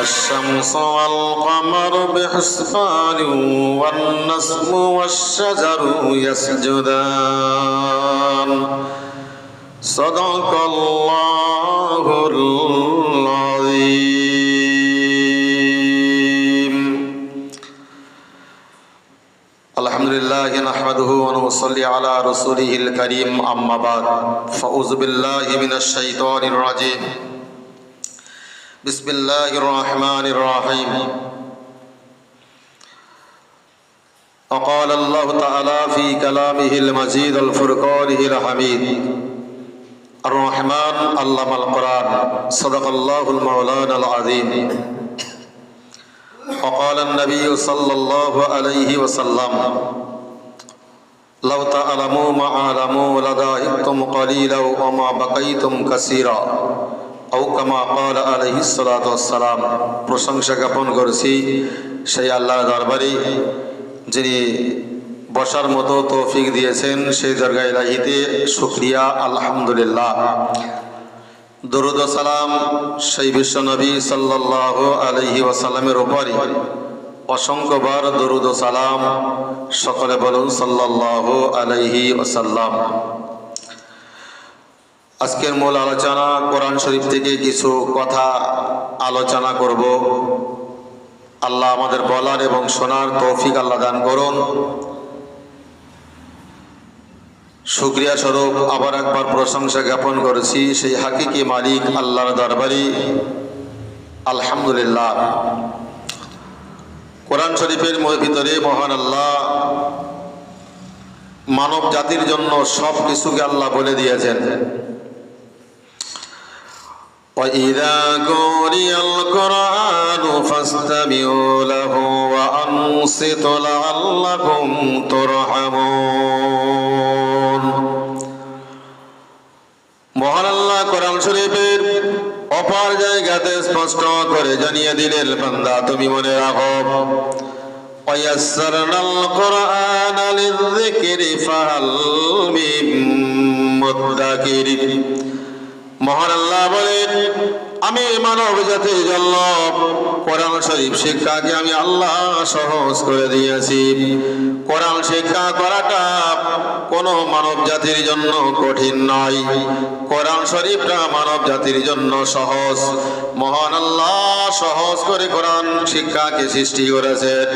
الشمس والقمر بحسبان والنجم والشجر يسجدان صدق الله العظيم. الحمد لله نحمده ونصلي على رسوله الكريم أما بعد فأعوذ بالله من الشيطان الرجيم. بسم الله الرحمن الرحيم. وقال الله تعالى في كلامه المجيد الفرقانه الحميد الرحمن علم القرآن صدق الله المولانا العظيم. وقال النبي صلى الله عليه وسلم لو تعلموا ما أعلموا لضحكتم قليلا وما بقيتم كثيرا أو كما قال عليه الصلاة والسلام. প্রশংসা জ্ঞাপন করছি সেই আল্লাহর দরবারে যিনি বসার মতো তৌফিক দিয়েছেন, সেই দরগা ইলাহিতে শুকরিয়া আলহামদুলিল্লাহ। দরুদ ও সালাম সেই বিশ্ব নবী সাল্লাল্লাহু আলাইহি ওয়াসাল্লামের উপরে অসংখ্যবার দরুদ ও সালাম। সকলে বলুন সাল্লাল্লাহু আলাইহি ওয়াসাল্লাম। আজকের মূল আলোচনা কোরআন শরীফ থেকে কিছু কথা আলোচনা করব। আল্লাহ আমাদের বলার এবং শোনার তৌফিক আল্লাহ দান করুন। শুকরিয়া স্বরূপ আবার একবার প্রশংসা জ্ঞাপন করেছি সেই হাকিকি মালিক আল্লাহর দরবারে আলহামদুলিল্লাহ। কোরআন শরীফের ভিতরে মহান আল্লাহ মানব জাতির জন্য সব কিছুকে আল্লাহ বলে দিয়েছেন। وَإِذَا قُرِئَ الْقُرْآنُ فَاسْتَمِعُوا لَهُ وَأَنصِتُوا لَعَلَّكُمْ تُرْحَمُونَ। মহান আল্লাহ কোরআন শরীফের অপর জায়গাতে স্পষ্ট করে জানিয়ে দিলেন, বান্দা তুমি মনে রাখো وَيَسَّرْنَا الْقُرْآنَ لِلذِّكْرِ فَهَلْ مِن مُّدَّكِرٍ। মহান আল্লাহ বলেন, আমি মানব জাতির জন্য কোরআন শরীফ শিক্ষাকে আমি আল্লাহ সহজ করে দিয়েছি। কোরআন শিক্ষা করাটা কোনো মানব জাতির জন্য কঠিন নয়। কোরআন শরীফটা মানব জাতির জন্য সহজ। মহান আল্লাহ সহজ করে কোরআন শিক্ষাকে সৃষ্টি করেছেন।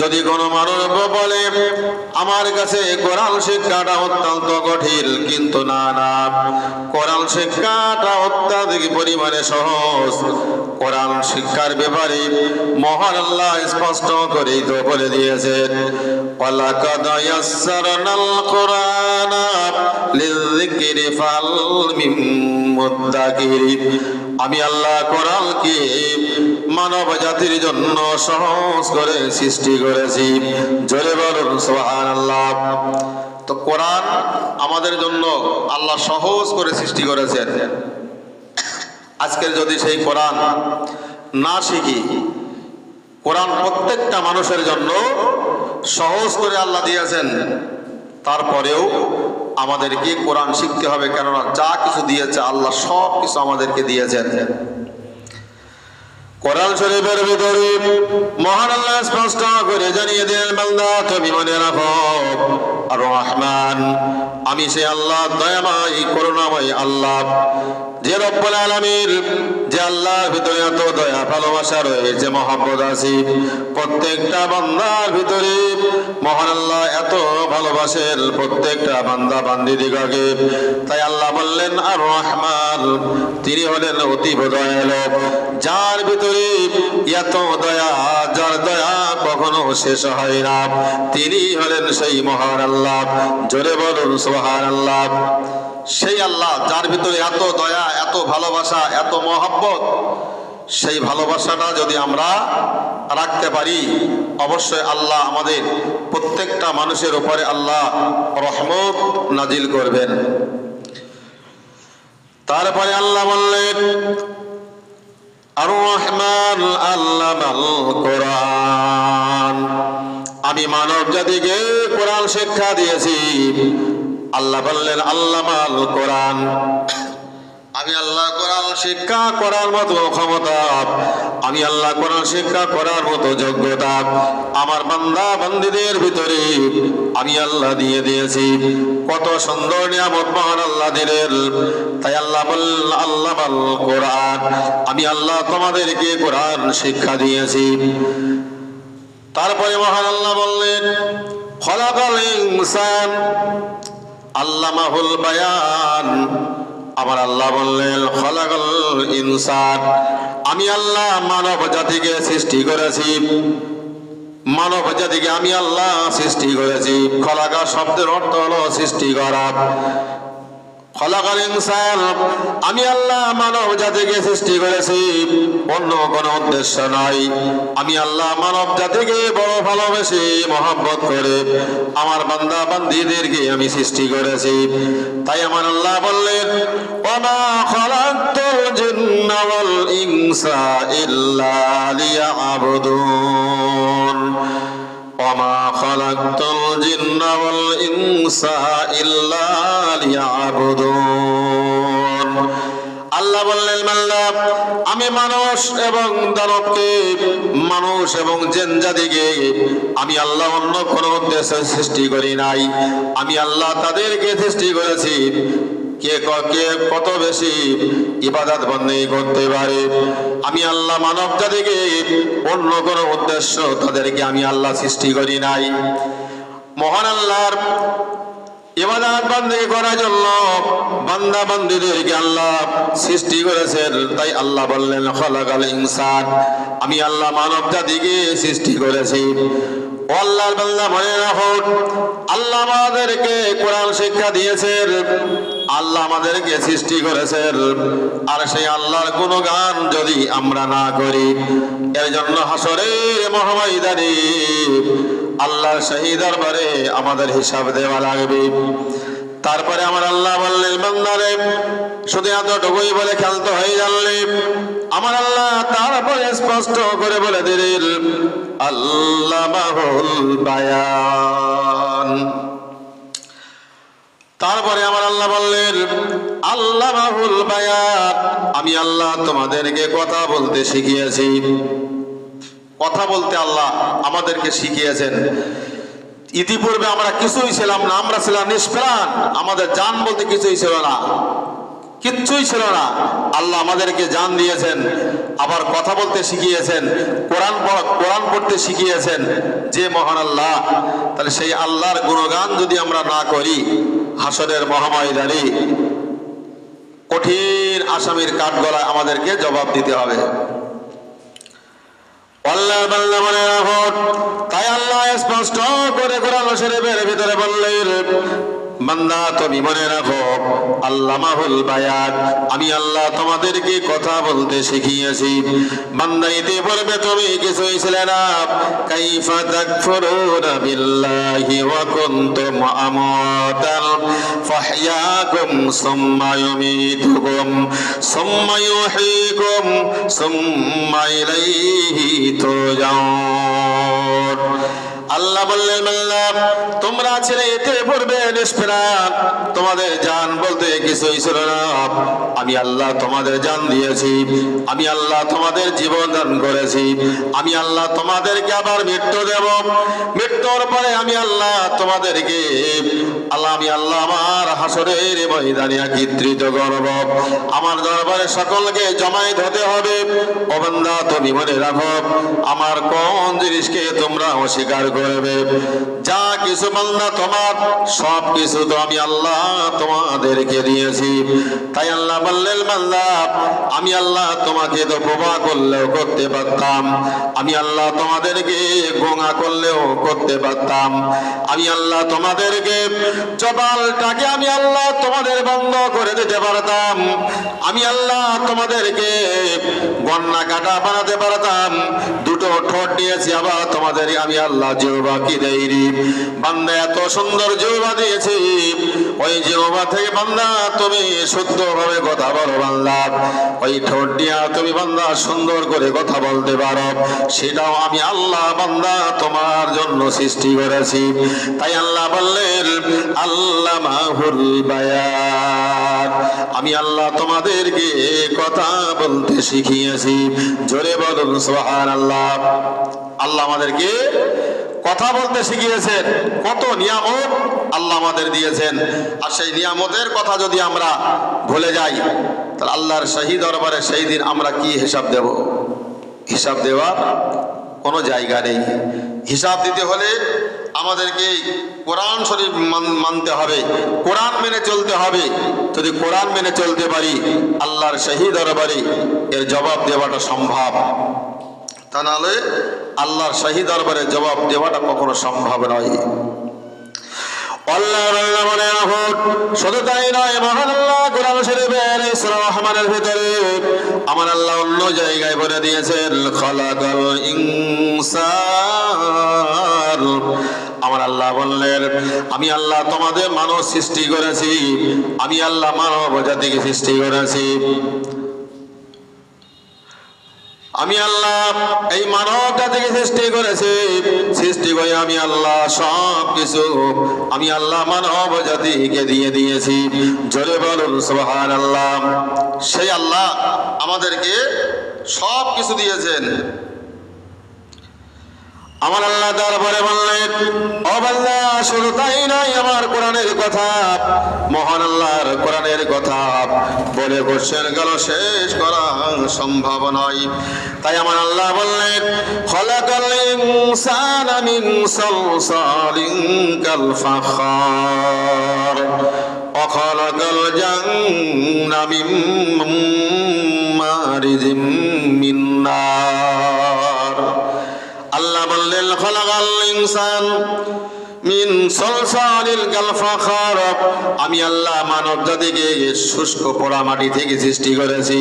যদি কোনো মানুষ বলে আমার কাছে কোরআন শিক্ষাটা অত্যন্ত কঠিন, কিন্তু না, কোরআন শিক্ষাটা অত্যাধিক পরিমাণে সহজ। কোরআন শিক্ষার ব্যাপারে মহান আল্লাহ স্পষ্ট করেই তো বলে দিয়েছেন, ওয়ালাকাদ ইয়াসসারনাল কুরআনা লিযিকরি ফাল মিন মুদ্দাকির। আমি আল্লাহ কোরআনকে মানব জাতির জন্য সহজ করে সৃষ্টি করেছি। জোরে বলুন সুবহানাল্লাহ। তো কোরআন আমাদের জন্য আল্লাহ সহজ করে সৃষ্টি করেছেন। আজকের যদি সেই কোরআন না শিখি, কোরআন প্রত্যেকটা মানুষের জন্য সহজ করে আল্লাহ দিয়েছেন, তারপরেও আমাদেরকে কোরআন শিখতে হবে, কেননা যা কিছু দিয়েছে আল্লাহ সব কিছু আমাদেরকে দিয়েছেন। কোরআন শরীফের ভিতরে মহান আল্লাহ স্পষ্ট করে জানিয়ে দেন, বান্দা তুমি মনে রাখো আর রহমান, আমি সে আল্লাহ দয়াময় করুণাময় আল্লাহ, যে রব্বুল আলামিন, যে আল্লাহর ভিতরে এত দয়া ভালোবাসা রয়েছে, মহব্বত আছে। প্রত্যেকটা বান্দার ভিতরে মহান আল্লাহ এত ভালোবাসেন প্রত্যেকটা বান্দা বান্দিদিগকে। তাই আল্লাহ বললেন আর রহমান, তিনি হলেন অতীব দয়ালু, যার ভিতরে এত দয়া, যার দয়া কখনো শেষ হয় না, তিনি হলেন সেই মহান আল্লাহ। জোরে বলুন সুবহানাল্লাহ। সেই আল্লাহ যার ভিতরে এত দয়া, এত ভালোবাসা, এত মহব্বত, সেই ভালোবাসাটা যদি আমরা রাখতে পারি, অবশ্যই আল্লাহ আমাদের প্রত্যেকটা মানুষের উপরে আল্লাহ রহমত নাজিল করবেন। তারপরে আল্লাহ বললেন আর রহমান আল্লামাল কোরআন, আমি মানব জাতিকে কোরআন শিক্ষা দিয়েছি। আল্লাহ বললেন আল্লামাল কোরআন, আমি আল্লাহ কোরআন শিক্ষা করার মতো ক্ষমতা আমি আল্লাহ কোরআন শিক্ষা করার মতো যোগ্যতা আমার বান্দা বান্দীদের ভিতরে আমি আল্লাহ দিয়ে দিয়েছি। কত সুন্দর নিয়ামত মহান আল্লাহ দিলেন। তাই আল্লাহ বল কোরআন, আমি আল্লাহ তোমাদেরকে কোরআন শিক্ষা দিয়েছি। তারপরে মহান আল্লাহ বললেন খলাকাল ইনসান আল্লামাহুল বায়ান। আমার আল্লাহ বললেন খলাকাল ইনসান, আমি আল্লাহ মানব জাতিকে সৃষ্টি করেছি। মানব জাতিকে আমি আল্লাহ সৃষ্টি করেছি। খলাকা শব্দের অর্থ হলো সৃষ্টি করা। খলাকাল ইনসান, আমি আল্লাহ মানব জাতিকে সৃষ্টি করেছি, অন্য কোনো উদ্দেশ্য নয়। আমি আল্লাহ মানব জাতিকে বড় ভালোবেসে মহব্বত করে আমার বান্দা বান্দীদেরকে আমি সৃষ্টি করেছি। তাই আমার আল্লাহ বললেন ওয়ামা খালাকতুল জিন্না ওয়াল ইনসা ইল্লা লিয়াবুদুন। ওয়ামা খালাকতুল জিন্না ওয়াল ইনসা ইল্লা লিয়াবুদুন। আল্লাহ বললেন বান্দা, আমি মানুষ এবং দানবকে, মানুষ এবং জিন জাতিকে আমি আল্লাহ অন্য কোনো উদ্দেশ্যে সৃষ্টি করি নাই। আমি আল্লাহ তাদেরকে সৃষ্টি করেছি কে কত বেশি ইবাদত বন্দেগী করতে পারে। আমি আল্লাহ মানব জাতিকে অন্য কোনো উদ্দেশ্য তাদেরকে আমি আল্লাহ সৃষ্টি করি নাই। মহান আল্লাহর ইবাদত বন্দেগী করার জন্য বান্দা বান্দীদেরকে আল্লাহ সৃষ্টি করেছেন। তাই আল্লাহ বললেন খলাকাল ইনসান, আমি আল্লাহ মানব জাতিকে সৃষ্টি করেছি। ও আল্লাহর বান্দা মনে রাখুন, আল্লাহ আমাদেরকে কোরআন শিক্ষা দিয়েছেন, আল্লাহ আমাদেরকে সৃষ্টি করেছেন। আর সেই আল্লাহর গুণগান যদি আমরা না করি, এর জন্য হাসরের মহাময়দানে আল্লাহর শাহী দরবারে আমাদের হিসাব দেওয়া লাগবে। তারপরে আমার আল্লাহ বললেন বান্দারে শুধু এতটুকুই বলে খেলতে হয়ে জানলে, আমার আল্লাহ তারপরে স্পষ্ট করে বলে দিলেন আল্লামাহুল বায়ান। তারপরে আমার আল্লাহ বললেন আল্লামাহুল বায়ান, আমি আল্লাহ তোমাদেরকে কথা বলতে শিখিয়েছি। কথা বলতে আল্লাহ আমাদেরকে শিখিয়েছেন। ইতিপূর্বে আমরা কিছুই ছিলাম না, আমরা ছিলাম নিষ্প্রাণ, আমাদের জান বলতে কিছুই ছিল না, কিচ্ছুই ছিল না। আল্লাহ আমাদেরকে জান দিয়েছেন, আবার কথা বলতে শিখিয়েছেন, কোরআন পড়তে শিখিয়েছেন। যে মহান আল্লাহ, তাহলে সেই আল্লাহর গুণগান যদি আমরা না করি, হাসরের মহাময়দানে কঠিন আসামির কাঠগড়ায় আমাদেরকে জবাব দিতে হবে। আল্লাহর বান্দা মনে রাখুন, তাই আল্লাহ স্পষ্ট করে কোরআন শরীফের ভিতরে বললেন বান্দা তুমি মনে রাখো আল্লামাহুল বায়ান, আমি আল্লাহ তোমাদেরকে কথা বলতে শিখিয়েছি। বান্দা ইতিপূর্বে তুমি কিছুই ছিলে না। কাইফা তাকফুরুনা বিল্লাহি ওয়া কুনতুম আমওয়াতান ফাহইয়াকুম সুম্মা ইউমীতুকুম সুম্মা ইউহয়ীকুম সুম্মা ইলাইহি তুরজাউন। আল্লাহ বললেন বান্দা তোমরা ছিলে এতে পূর্বে নিষ্প্রাণ, তোমাদের জান বলতে কিছুই ছিল না। আমি আল্লাহ তোমাদের জান দিয়েছি, আমি আল্লাহ তোমাদের জীবন দান করেছি। আমি আল্লাহ তোমাদেরকে আবার মৃত্যু দেব, মৃত্যুর পরে আমি আল্লাহ তোমাদেরকে আমি আল্লাহ আমার হাসরের ময়দানে একত্রিত করব। আমার দরবারে সকলকে জমায়েত হতে হবে। ও বান্দা তুমি মনে রাখো, আমার কোন জিনিসকে তোমরা অস্বীকার করবে? যা কিছু বান্দা তোমার, সব কিছু তো আমি আল্লাহ তোমাদেরকে দিয়েছি। তাই আল্লাহ বললেন বান্দা আমি আল্লাহ তোমাকে তো বোবা করলেও করতে পারতাম, আমি আল্লাহ তোমাদেরকে গোঙা করলেও করতে পারতাম, আমি আল্লাহ তোমাদেরকে জবালটাকে আমি আল্লাহ তোমাদের বন্ধ করে দিতে পারতাম, আমি আল্লাহ তোমাদেরকে গন্না কাটা বানাতে পারতাম, দুটো ঠোঁট দিয়েছি, আবার তোমাদের আমি আল্লাহ জিহ্বা কি দেইনি? বান্দা এত সুন্দর জিহ্বা দিয়েছি, ওই জিহ্বা থেকে বান্দা তুমি শুদ্ধভাবে কথা বলো বান্দা। ওই ঠোঁট দিয়া তুমি বান্দা সুন্দর করে কথা বলতে পারো, সেটাও আমি আল্লাহ বান্দা তোমার জন্য সৃষ্টি করেছি। তাই আল্লাহ বললেন আল্লামাহুল বায়ান, আমি আল্লাহ তোমাদেরকে কথা বলতে শিখিয়েছি। জোরে বলুন সুবহানাল্লাহ। আল্লাহ আমাদেরকে কথা বলতে শিখিয়েছেন। কত নিয়ামত আল্লাহ আমাদের দিয়েছেন, আর সেই নিয়ামতের কথা যদি আমরা ভুলে যাই, তাহলে আল্লাহর সেই দরবারে সেই দিন আমরা কি হিসাব দেব? হিসাব দেওয়ার কোনো জায়গা নেই। হিসাব দিতে হলে আমাদেরকে কোরআন শরীফ মানতে হবে, কোরআন মেনে চলতে হবে। যদি কোরআন মেনে চলতে পারি, আল্লাহর সেই দরবারে এর জবাব দেওয়াটা সম্ভব। তা নাহলে আল্লাহর সেই দরবারে জবাব দেওয়াটা কখনো সম্ভব নয়। শুধু তাই নয়, মহান আল্লাহ কোরআন শরীফের সূরা রহমানের ভিতরে আমার আল্লাহ অন্য জায়গায় বলে দিয়েছেন খালাকাল ইনসান। আমার আল্লাহ বললেন আমি আল্লাহ তোমাদের মানব সৃষ্টি করেছি, আমি আল্লাহ মানব জাতিকে সৃষ্টি করেছি। আমি আল্লাহ এই মানব জাতিকে সৃষ্টি করেছি, সৃষ্টি করে আমি আল্লাহ সব কিছু আমি আল্লাহ মানব জাতিকে দিয়ে দিয়েছি। জোরে বলুন সুবহানাল্লাহ। সেই আল্লাহ আমাদেরকে সব কিছু দিয়েছেন। আমার আল্লাহ তারপরে বললেন ও বান্দা, শুধু তাই নয়, আমার কোরআনের কথা, মহান আল্লাহর কোরআনের কথা বলে কোশ্চেন গেল শেষ করা সম্ভব নয়। তাই আমার আল্লাহ বললেন খালাকাল ইনসানা মিন সালসালিন কাল ফাখার ওয়া খালাকাল জান্না মিন মারিজিম মিন নার। আল্লাহ বললেন খালাকাল ইনসান মিন সালসালিল কাল ফাখার, আমি আল্লাহ মানব জাতিকে শুষ্ক পোড়া মাটি থেকে সৃষ্টি করেছি।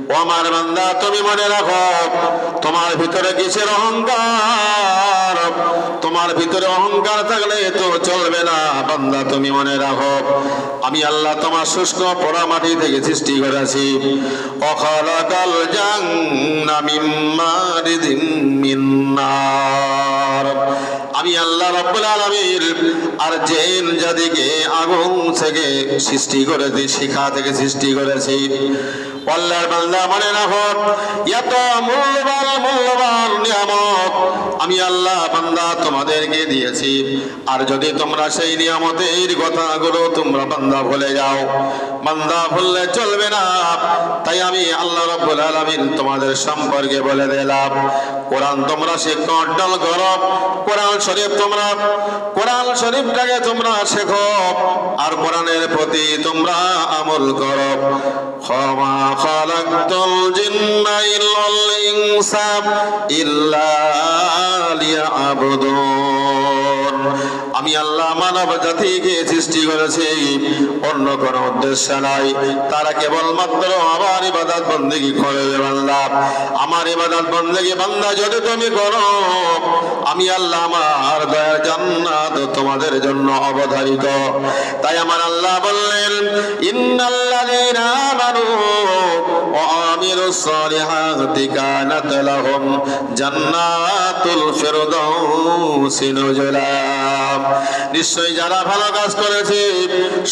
ও আমার বান্দা, তুমি মনে রাখো তোমার ভিতরে কিসের অহংকার? তোমার ভিতরে অহংকার থাকলে তো চলবে না বান্দা। তুমি মনে রাখো আমি আল্লাহ তোমার শুষ্ক পোড়া মাটি থেকে সৃষ্টি করেছি। ও খালাকাল জান্না মিন মারিজিম মিন নার, আমি আল্লাহ রাব্বুল আলামিন আর জিন জাতিকে আগুন থেকে সৃষ্টি করেছি, শিখা থেকে সৃষ্টি করেছি। আল্লাহর বান্দা মনে রাখো এত মূল্যবান নিয়ামত আমি আল্লাহ বান্দা তোমাদেরকে দিয়েছি, আর যদি তোমরা সেই নিয়ামতের কথাগুলো তোমরা বান্দা ভুলে যাও, বান্দা ভুললে চলবে না। তাই আমি আল্লাহ রাব্বুল আলামিন তোমাদের সম্পর্কে বলে দিলাম কোরআন তোমরা শিক্ষা অর্জন করো, কোরআন শরীফ তোমরা কোরআন শরীফটাকে তোমরা শেখো, আর কোরআনের প্রতি তোমরা আমল করো। ওয়া খালাকতুল জিন্না ওয়াল ইনসা ইল্লা লিয়াবুদুন, আমি আল্লাহ মানব জাতিকে সৃষ্টি করেছি অন্য কোনো উদ্দেশ্য নাই। তারা কেবলমাত্র আমার ইবাদত বন্দেগী করে। বান্দা আমার ইবাদত বন্দেগী বান্দা যদি তুমি করো, আমি আল্লাহ আমার দয়ার জান্নাত তোমাদের জন্য অবধারিত। তাই আমার আল্লাহ বললেন ইন্নাল্লাযীনা আমানু ওয়া আমিলুস সালিহাতি কানাত লাহুম জান্নাতুল ফিরদাউসি নুজুলা, নিশ্চয়ই যারা ভালো কাজ করেছে,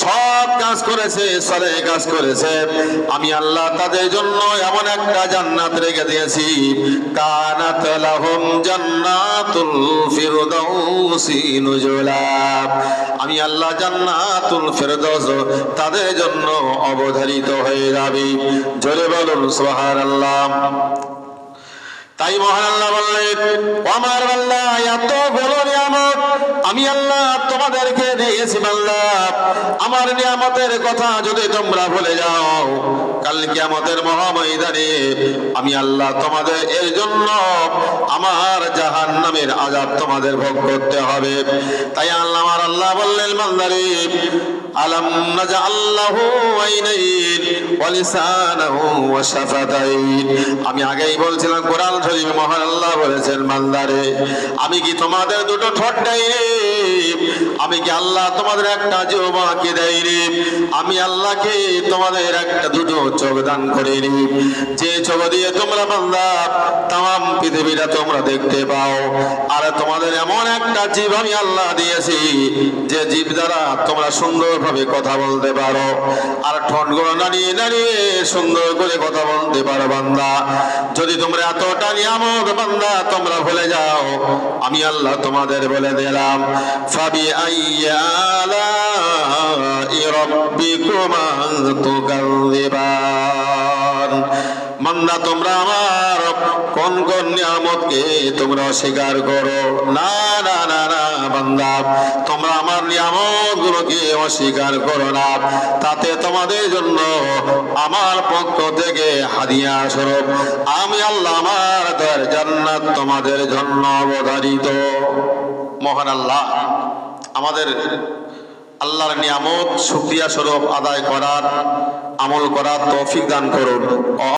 সৎ কাজ করেছে, সালেহ কাজ করেছে, আমি আল্লাহ তাদের জন্য এমন একটা জান্নাত রেখে দিয়েছি, কানাত লাহুম জান্নাতুল ফিরদাউসি নুজুলা, আমি আল্লাহ জান্নাতুল ফিরদাউস তাদের জন্য অবধারিত হয়ে যাবে। জোরে বলুন সুবহানাল্লাহ। তাই মহান আল্লাহ বললেন আমার বান্দা এত বড় নিয়ামত আমি আল্লাহ তোমাদেরকে দিয়েছি বান্দা, আমার নিয়ামতের কথা যদি তোমরা ভুলে যাও, কাল কিয়ামতের মহাময়দানে আমি আল্লাহ তোমাদের এর জন্য আমার জাহান্নামের আযাব তোমাদের ভোগ করতে হবে। তাই আল্লাহ আমার আল্লাহ বললেন বান্দারে আলাম নাজআল লাহু আইনাইন ওয়া লিসানাহু ওয়া শাফাতাইন। আমি আগেই বলছিলাম কোরআন শরীফে মহান আল্লাহ বলেছেন, বান্দারে আমি কি তোমাদের দুটো ঠোঁট দেই রে? আমি কি আল্লাহ তোমাদের একটা জিহ্বাকে দেই রে? আমি আল্লাহকে তোমাদের একটা দুটো চোখ দান করে রে, যে চোখ দিয়ে তোমরা বান্দা তাম পৃথিবীটা তোমরা দেখতে পাও। আর তোমাদের এমন একটা জীব আমি আল্লাহ দিয়েছি, যে জীব দ্বারা তোমরা সুন্দরভাবে কথা বলতে পারো, আর ঠোঁটগুলো নাড়িয়ে নাড়িয়ে সুন্দর করে কথা বলতে পারো। বান্দা যদি তোমরা এতটা নিয়ামত বান্দা তোমরা ভুলে যাও, আমি আল্লাহ তোমাদের বলে দিলাম, ফাবি আইয়ি আলাই রাব্বিকুমা তুকাযযিবান। বান্দা তোমরা আমার কোন কোন নিয়ামতকে তোমরা অস্বীকার করো? না না না না বান্দা, তোমরা আমার নিয়ামত গুলোকে অস্বীকার করো না, তাতে তোমাদের জন্য আমার পক্ষ থেকে হাদিয়া স্বরূপ আমি আল্লাহ আমার দয়ার জান্নাত তোমাদের জন্য অবধারিত। মহান আল্লাহ আমাদের আল্লাহর নিয়ামত শুকরিয়া স্বরূপ আদায় করার, আমল করার তৌফিক দান করুন।